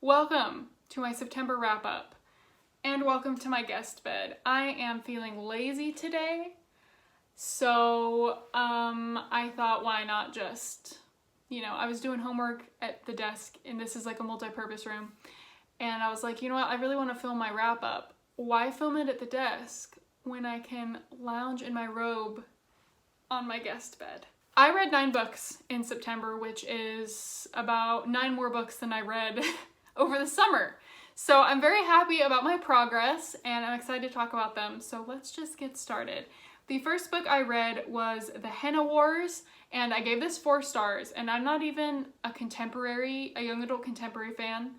Welcome to my September wrap-up, and welcome to my guest bed. I am feeling lazy today, so I thought why not just, I was doing homework at the desk, and this is like a multi-purpose room, and I was like, you know what, I really want to film my wrap-up. Why film it at the desk when I can lounge in my robe on my guest bed? I read 9 books in September, which is about 9 more books than I read over the summer. So I'm very happy about my progress and I'm excited to talk about them. So let's just get started. The first book I read was The Henna Wars, and I gave this 4 stars, and I'm not even a young adult contemporary fan,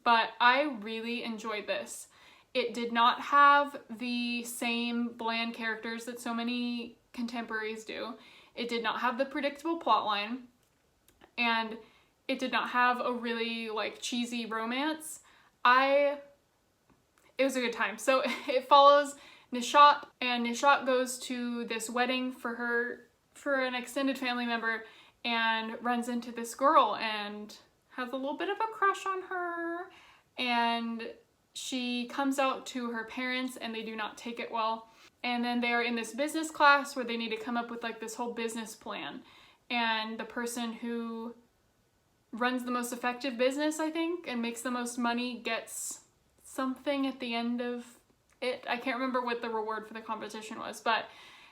but I really enjoyed this. It did not have the same bland characters that so many contemporaries do. It did not have the predictable plotline, and it did not have a really cheesy romance. It was a good time. So it follows Nishat, and Nishat goes to this wedding for an extended family member and runs into this girl and has a little bit of a crush on her, and she comes out to her parents and they do not take it well. And then they are in this business class where they need to come up with this whole business plan. And the person who runs the most effective business, I think, and makes the most money gets something at the end of it. I can't remember what the reward for the competition was. But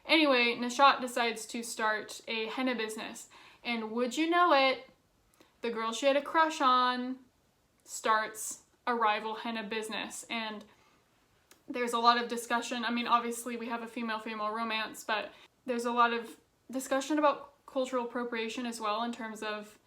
anyway, Nishat decides to start a henna business. And would you know it, the girl she had a crush on starts a rival henna business. And there's a lot of discussion. I mean, obviously we have a female-female romance, but there's a lot of discussion about cultural appropriation as well in terms of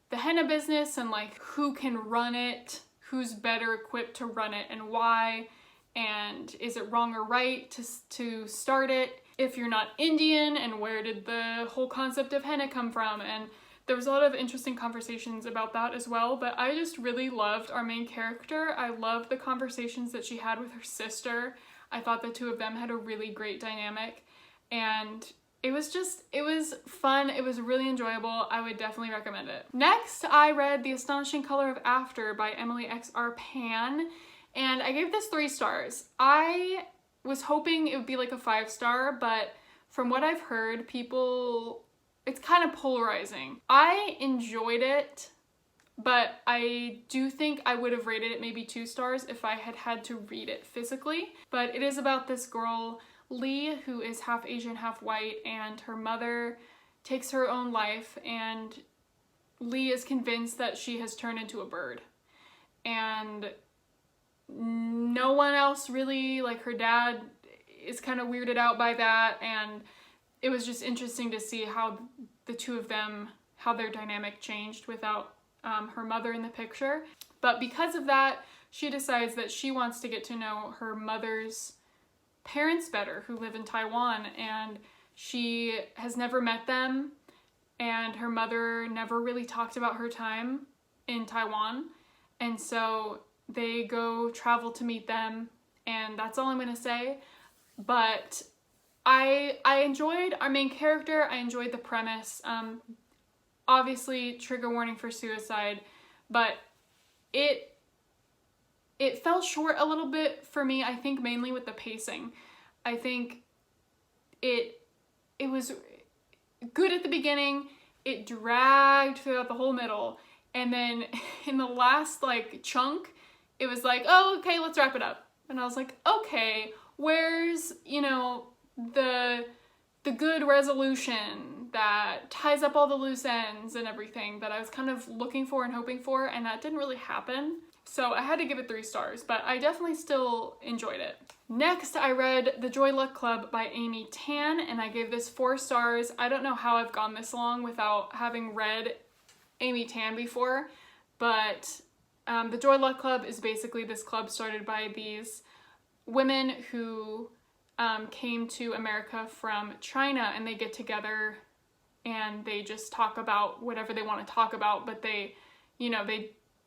the henna business and who can run it, who's better equipped to run it and why, and is it wrong or right to start it if you're not Indian, and where did the whole concept of henna come from? And there was a lot of interesting conversations about that as well, but I just really loved our main character. I loved the conversations that she had with her sister. I thought the two of them had a really great dynamic, and it was fun. It was really enjoyable. I would definitely recommend it. Next, I read The Astonishing Color of After by Emily X.R. Pan, and I gave this 3 stars. I was hoping it would be a 5-star, but from what I've heard, it's kind of polarizing. I enjoyed it, but I do think I would have rated it maybe 2 stars if I had had to read it physically. But it is about this girl, Lee, who is half Asian, half white, and her mother takes her own life, and Lee is convinced that she has turned into a bird. And no one else really, her dad is kind of weirded out by that, and it was just interesting to see how the two of them, how their dynamic changed without her mother in the picture. But because of that, she decides that she wants to get to know her mother's parents better, who live in Taiwan, and she has never met them, and her mother never really talked about her time in Taiwan, and so they go travel to meet them, and that's all I'm gonna say. But I enjoyed our main character. I enjoyed the premise. Obviously, trigger warning for suicide, but it fell short a little bit for me, I think mainly with the pacing. I think it was good at the beginning, it dragged throughout the whole middle, and then in the last chunk, it was oh, okay, let's wrap it up. And I was like, okay, where's, the good resolution that ties up all the loose ends and everything that I was kind of looking for and hoping for, and that didn't really happen. So I had to give it 3 stars, but I definitely still enjoyed it. Next, I read The Joy Luck Club by Amy Tan, and I gave this 4 stars. I don't know how I've gone this long without having read Amy Tan before, but The Joy Luck Club is basically this club started by these women who came to America from China, and they get together and they just talk about whatever they want to talk about, but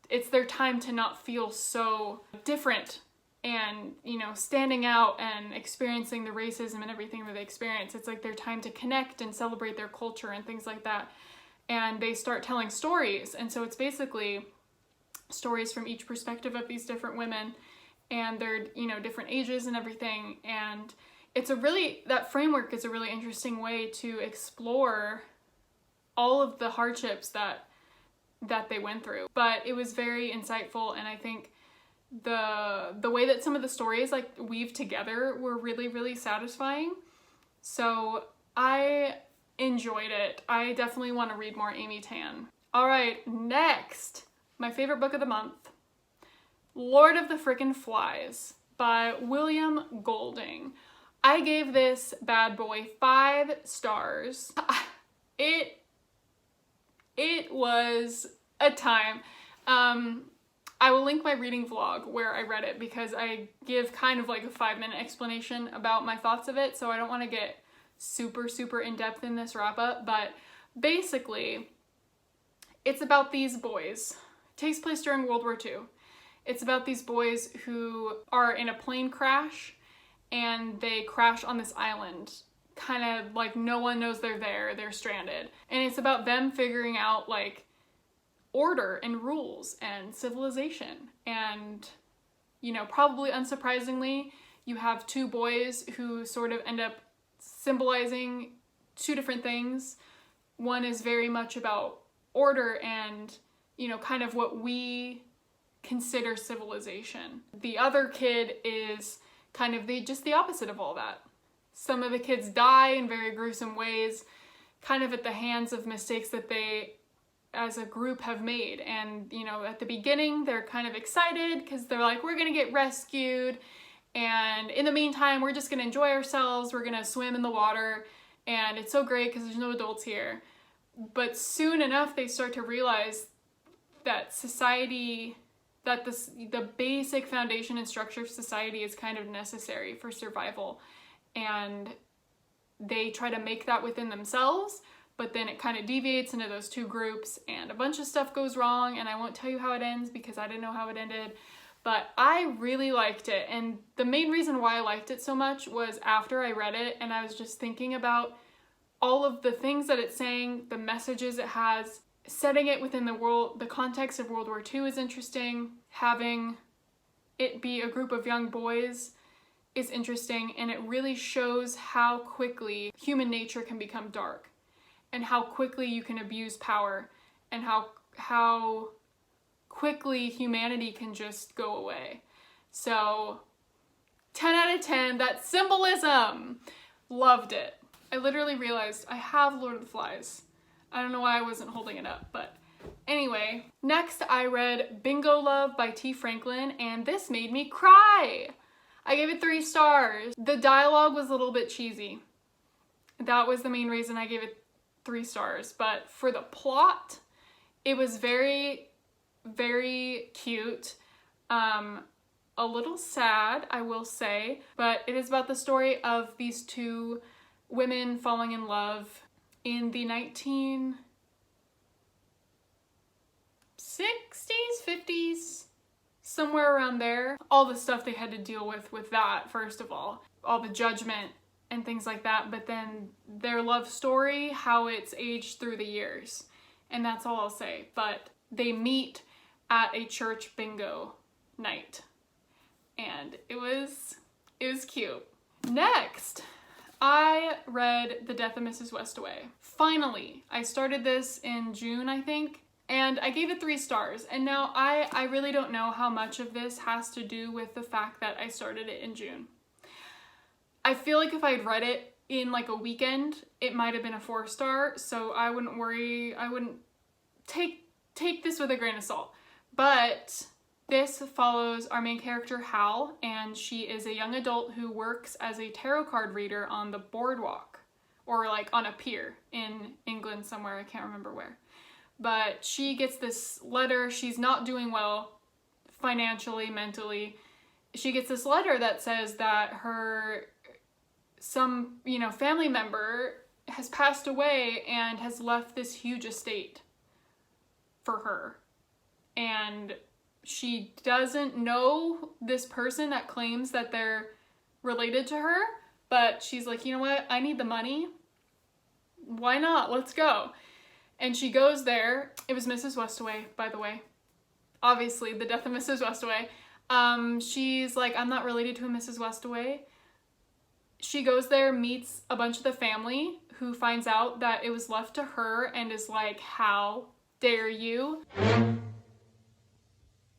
it's their time to not feel so different and, standing out and experiencing the racism and everything that they experience. It's their time to connect and celebrate their culture and things like that. And they start telling stories. And so it's basically stories from each perspective of these different women and their, you know, different ages and everything. And it's that framework is a really interesting way to explore all of the hardships that they went through. But it was very insightful, and I think the way that some of the stories like weave together were really, really satisfying. So I enjoyed it. I definitely want to read more Amy Tan. All right, next, my favorite book of the month, Lord of the Frickin' Flies by William Golding. I gave this bad boy 5 stars. It was a time. I will link my reading vlog where I read it because I give kind of like a 5-minute explanation about my thoughts of it, so I don't want to get super, super in-depth in this wrap-up, but basically, it's about these boys. It takes place during World War II. It's about these boys who are in a plane crash, and they crash on this island. Kind of like no one knows they're there, they're stranded. And it's about them figuring out like order and rules and civilization. And, you know, probably unsurprisingly, you have 2 boys who sort of end up symbolizing 2 different things. One is very much about order and, you know, kind of what we consider civilization. The other kid is kind of just the opposite of all that. Some of the kids die in very gruesome ways, kind of at the hands of mistakes that they as a group have made. And, you know, at the beginning, they're kind of excited because they're like, we're gonna get rescued. And in the meantime, we're just gonna enjoy ourselves. We're gonna swim in the water. And it's so great because there's no adults here. But soon enough, they start to realize that society, that the basic foundation and structure of society is kind of necessary for survival. And they try to make that within themselves, but then it kind of deviates into those 2 groups and a bunch of stuff goes wrong, and I won't tell you how it ends because I didn't know how it ended, but I really liked it. And the main reason why I liked it so much was after I read it and I was just thinking about all of the things that it's saying, the messages it has, setting it within the context of World War II is interesting, having it be a group of young boys is interesting, and it really shows how quickly human nature can become dark and how quickly you can abuse power and how quickly humanity can just go away. So 10 out of 10, that symbolism. Loved it. I literally realized I have Lord of the Flies. I don't know why I wasn't holding it up, but anyway. Next, I read Bingo Love by T. Franklin, and this made me cry. I gave it 3 stars. The dialogue was a little bit cheesy. That was the main reason I gave it 3 stars. But for the plot, it was very, very cute. A little sad, I will say. But it is about the story of these 2 women falling in love in the 1960s, 50s. Somewhere around there. All the stuff they had to deal with that, first of all the judgment and things like that, but then their love story, how it's aged through the years. And that's all I'll say. But they meet at a church bingo night. And it was cute. Next, I read The Death of Mrs. Westaway. Finally, I started this in June, I think. And I gave it 3 stars. And now I really don't know how much of this has to do with the fact that I started it in June. I feel like if I had read it in like a weekend, it might have been a 4-star. So I wouldn't worry. I wouldn't take this with a grain of salt. But this follows our main character, Hal, and she is a young adult who works as a tarot card reader on the boardwalk, or like on a pier in England somewhere. I can't remember where. But she gets this letter. She's not doing well financially, mentally. She gets this letter that says that some family member has passed away and has left this huge estate for her. And she doesn't know this person that claims that they're related to her, but she's like, you know what? I need the money. Why not? Let's go. And she goes there. It was Mrs. Westaway, by the way. obviously the death of Mrs. Westaway. She's like, I'm not related to a Mrs. Westaway. She goes there, meets a bunch of the family, who finds out that it was left to her and is like, how dare you?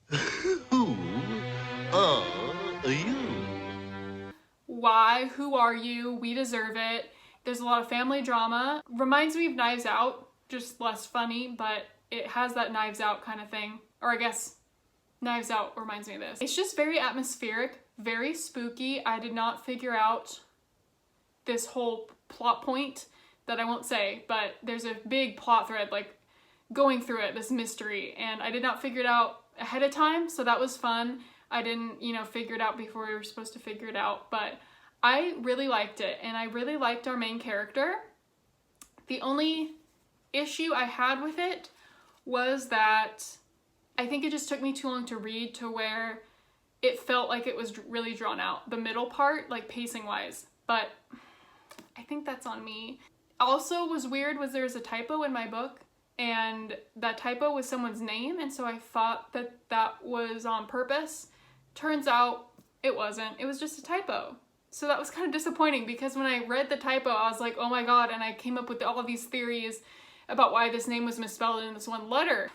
Who are you? Why? Who are you? We deserve it. There's a lot of family drama. Reminds me of Knives Out, just less funny, but it has that Knives Out kind of thing. Or I guess Knives Out reminds me of this. It's just very atmospheric, very spooky. I did not figure out this whole plot point that I won't say, but there's a big plot thread like going through it, this mystery, and I did not figure it out ahead of time, so that was fun. I didn't, figure it out before we were supposed to figure it out, but I really liked it, and I really liked our main character. The only issue I had with it was that I think it just took me too long to read, to where it felt like it was really drawn out. The middle part, like pacing wise, but I think that's on me. Also was weird was there's a typo in my book, and that typo was someone's name, and so I thought that that was on purpose. Turns out it wasn't. It was just a typo. So that was kind of disappointing, because when I read the typo, I was like, oh my god, and I came up with all of these theories about why this name was misspelled in this one letter.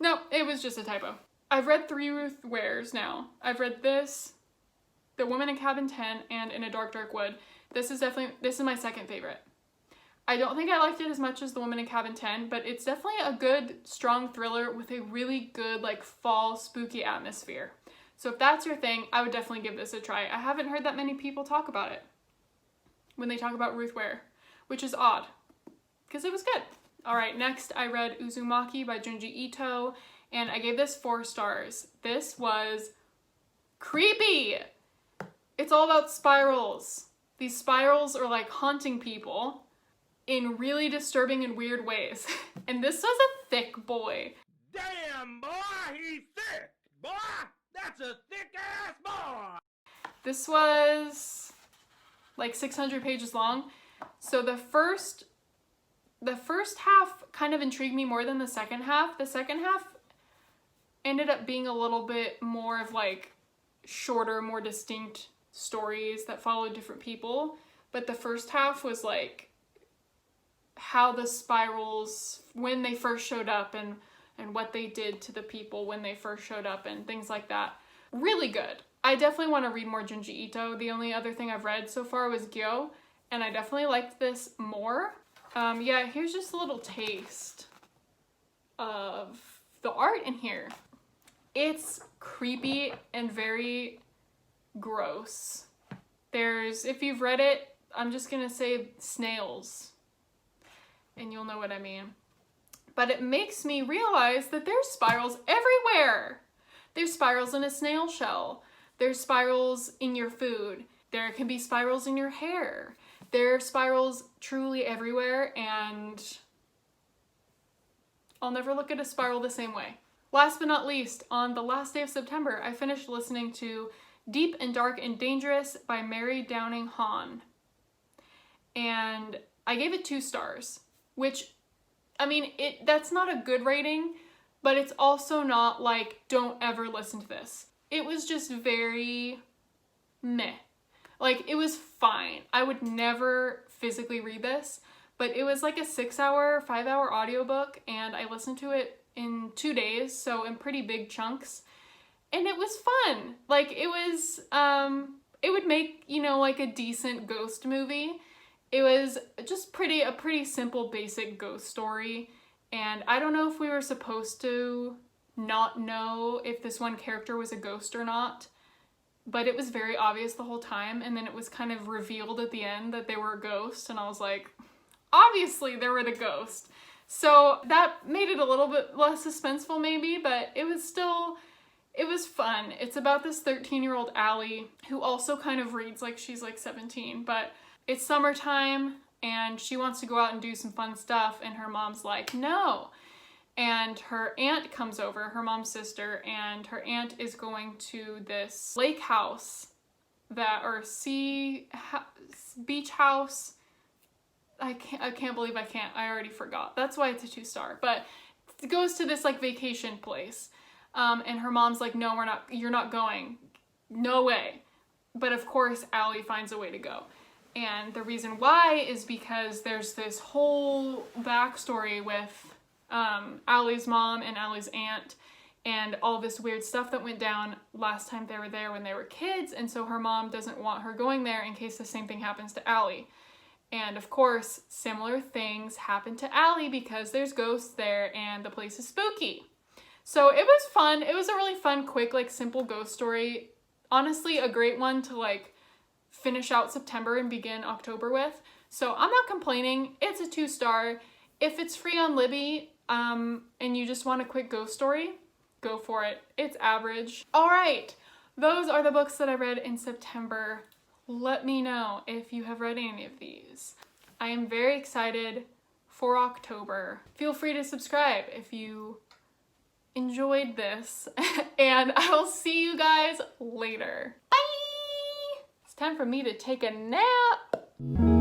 No, it was just a typo. I've read 3 Ruth Wares now. I've read this, The Woman in Cabin 10, and In a Dark, Dark Wood. This is my second favorite. I don't think I liked it as much as The Woman in Cabin 10, but it's definitely a good, strong thriller with a really good, like, fall spooky atmosphere. So if that's your thing, I would definitely give this a try. I haven't heard that many people talk about it when they talk about Ruth Ware, which is odd, because it was good. All right, next I read Uzumaki by Junji Ito, and I gave this 4 stars. This was creepy. It's all about spirals. These spirals are like haunting people in really disturbing and weird ways. And this was a thick boy. Damn, boy, he's thick. Boy, that's a thick-ass boy. This was like 600 pages long. So the first half kind of intrigued me more than the second half. The second half ended up being a little bit more of like shorter, more distinct stories that followed different people. But the first half was like how the spirals, when they first showed up, and what they did to the people when they first showed up and things like that. Really good. I definitely want to read more Junji Ito. The only other thing I've read so far was Gyo, and I definitely liked this more. Yeah, here's just a little taste of the art in here. It's creepy and very gross. There's, if you've read it, I'm just gonna say snails, and you'll know what I mean. But it makes me realize that there's spirals everywhere. There's spirals in a snail shell. There's spirals in your food. There can be spirals in your hair. There are spirals truly everywhere, and I'll never look at a spiral the same way. Last but not least, on the last day of September, I finished listening to Deep and Dark and Dangerous by Mary Downing Hahn. And I gave it 2 stars, which, I mean, that's not a good rating, but it's also not like, don't ever listen to this. It was just very meh. Like, it was fine. I would never physically read this, but it was like a 6-hour, 5-hour audiobook, and I listened to it in 2 days, so in pretty big chunks, and it was fun. Like, it was, it would make, like a decent ghost movie. It was just a pretty simple, basic ghost story, and I don't know if we were supposed to not know if this one character was a ghost or not, but it was very obvious the whole time, and then it was kind of revealed at the end that they were a ghost, and I was like, obviously they were the ghost. So that made it a little bit less suspenseful maybe, but it was fun. It's about this 13-year-old Allie who also kind of reads like she's like 17, but it's summertime and she wants to go out and do some fun stuff, and her mom's like, no. And her aunt comes over, her mom's sister, and her aunt is going to this lake house beach house. I can't believe I already forgot. That's why it's a 2-star, but it goes to this like vacation place. And her mom's like, no, you're not going. No way. But of course, Allie finds a way to go. And the reason why is because there's this whole backstory with Allie's mom and Allie's aunt and all this weird stuff that went down last time they were there when they were kids. And so her mom doesn't want her going there in case the same thing happens to Allie. And of course, similar things happen to Allie because there's ghosts there and the place is spooky. So it was fun. It was a really fun, quick, like simple ghost story. Honestly, a great one to like finish out September and begin October with. So I'm not complaining. It's a 2-star. If it's free on Libby and you just want a quick ghost story, go for it. It's average. All right, those are the books that I read in September. Let me know if you have read any of these. I am very excited for October. Feel free to subscribe if you enjoyed this, and I will see you guys later. Bye! It's time for me to take a nap.